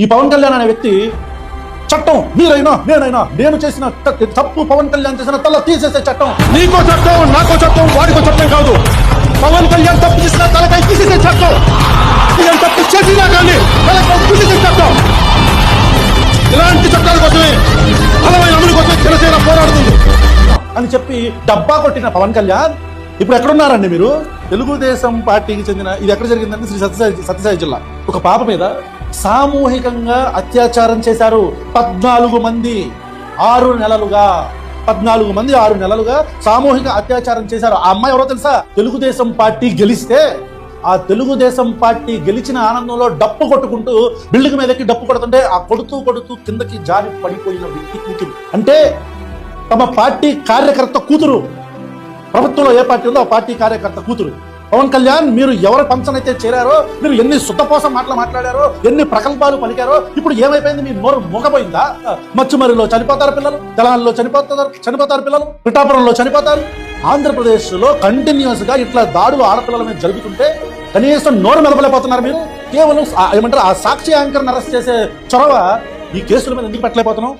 ఈ పవన్ కళ్యాణ్ అనే వ్యక్తి చట్టం మీరైనా నేనైనా నేను చేసిన తప్పు పవన్ కళ్యాణ్ చేసిన తల తీసేసే చట్టం. నీకో చట్టం, నాకో చట్టం, వాడికో చట్టం కాదు. పవన్ కళ్యాణ్ తప్పు చేసిన తలకాయ తీసేసే చట్టం. తప్పు చేసినా కానీ తలకాయ తీసేసే చట్టం. ఇలాంటి చట్టాల కోసమే బలమైన అమలు కోసం జనసేన పోరాడుతుంది అని చెప్పి డబ్బా కొట్టిన పవన్ కళ్యాణ్ ఇప్పుడు ఎక్కడున్నారండి మీరు? తెలుగుదేశం పార్టీకి చెందిన ఇది ఎక్కడ జరిగిందంటే శ్రీ సత్యసాయి జిల్లా ఒక పాప మీద సామూహికంగా అత్యాచారం చేశారు. 14 మంది 6 నెలలుగా 6 నెలలుగా సామూహిక అత్యాచారం చేశారు. ఆ అమ్మాయి ఎవరో తెలుసా? తెలుగుదేశం పార్టీ గెలిస్తే ఆ తెలుగుదేశం పార్టీ గెలిచిన ఆనందంలో డప్పు కొట్టుకుంటూ బిల్డింగ్ మీదకి డప్పు కొడుతుంటే ఆ కొడుతూ కిందకి జారి పడిపోయిన వ్యక్తి కూతురు. అంటే తమ పార్టీ కార్యకర్త కూతురు. ప్రభుత్వంలో ఏ పార్టీ ఉందో ఆ పార్టీ కార్యకర్త కూతురు. పవన్ కళ్యాణ్ మీరు ఎవరి పంచనైతే చేరారో, మీరు ఎన్ని సుత్తపోసం మాట్లాడారో, ఎన్ని ప్రకల్పాలు పలికారో, ఇప్పుడు ఏమైపోయింది? మీ నోరు మూగపోయిందా? మచ్చుమరిలో చనిపోతారు పిల్లలు, తెలంగాణలో చనిపోతారు పిల్లలు, పిఠాపురంలో చనిపోతారు. ఆంధ్రప్రదేశ్ లో కంటిన్యూస్ గా ఇట్లా దాడులు ఆడపిల్లల మీద జరుగుతుంటే కనీసం నోరు మెదపలేకపోతున్నారు మీరు. కేవలం ఏమంటారు ఆ సాక్షి యాంకర్ని అరెస్ట్ చేసే చొరవ ఈ కేసుల మీద ఎందుకు పెట్టలేకపోతున్నాం?